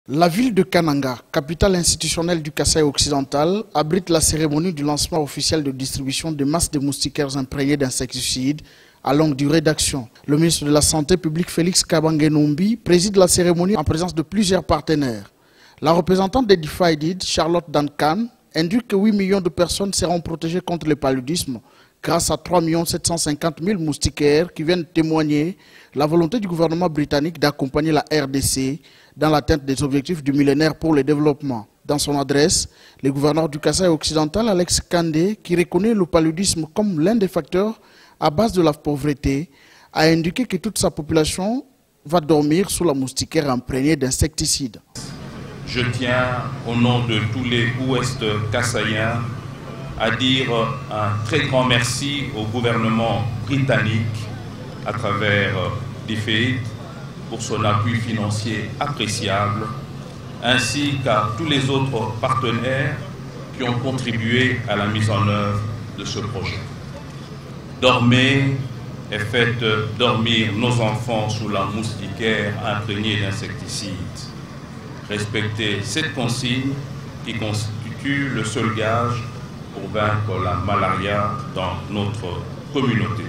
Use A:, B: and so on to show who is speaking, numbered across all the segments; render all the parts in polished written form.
A: La ville de Kananga, capitale institutionnelle du Kasaï occidental, abrite la cérémonie du lancement officiel de distribution de masses de moustiquaires imprégnés d'insecticides à longue durée d'action. Le ministre de la Santé publique Félix Kabange-Numbi préside la cérémonie en présence de plusieurs partenaires. La représentante des DFIDID, Charlotte Duncan, indique que 8 millions de personnes seront protégées contre le paludisme grâce à 3 750 000 moustiquaires qui viennent témoigner la volonté du gouvernement britannique d'accompagner la RDC dans l'atteinte des objectifs du millénaire pour le développement. Dans son adresse, le gouverneur du Kasaï occidental, Alex Kandé, qui reconnaît le paludisme comme l'un des facteurs à base de la pauvreté, a indiqué que toute sa population va dormir sous la moustiquaire imprégnée d'insecticides.
B: Je tiens, au nom de tous les Ouest Kasaïens, à dire un très grand merci au gouvernement britannique à travers DFID pour son appui financier appréciable, ainsi qu'à tous les autres partenaires qui ont contribué à la mise en œuvre de ce projet. Dormez et faites dormir nos enfants sous la moustiquaire imprégnée d'insecticides. Respectez cette consigne qui constitue le seul gage pour vaincre la malaria dans notre communauté.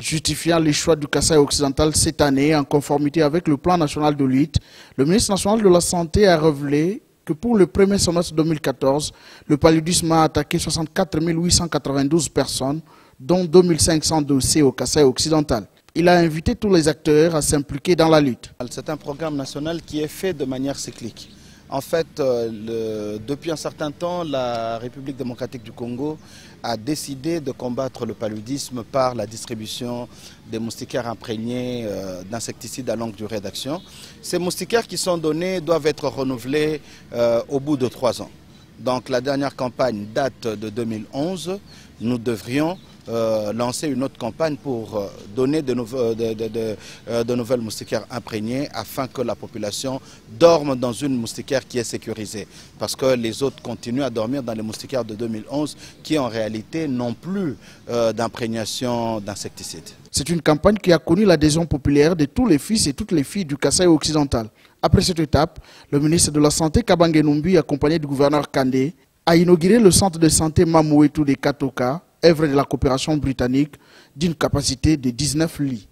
A: Justifiant les choix du Kasaï occidental cette année en conformité avec le plan national de lutte, le ministre national de la Santé a révélé que pour le premier semestre 2014, le paludisme a attaqué 64 892 personnes, dont 2500 dossiers au Kasaï occidental. Il a invité tous les acteurs à s'impliquer dans la lutte.
C: C'est un programme national qui est fait de manière cyclique. En fait, depuis un certain temps, la République démocratique du Congo a décidé de combattre le paludisme par la distribution des moustiquaires imprégnés d'insecticides à longue durée d'action. Ces moustiquaires qui sont donnés doivent être renouvelés au bout de 3 ans. Donc la dernière campagne date de 2011. Nous devrions lancer une autre campagne pour donner de nouvelles moustiquaires imprégnées afin que la population dorme dans une moustiquaire qui est sécurisée. Parce que les autres continuent à dormir dans les moustiquaires de 2011 qui en réalité n'ont plus d'imprégnation d'insecticides.
A: C'est une campagne qui a connu l'adhésion populaire de tous les fils et toutes les filles du Kasaï occidental. Après cette étape, le ministre de la Santé Kabange-Numbi, accompagné du gouverneur Kandé, a inauguré le centre de santé Mamouetou de Katoka, œuvre de la coopération britannique d'une capacité de 19 lits.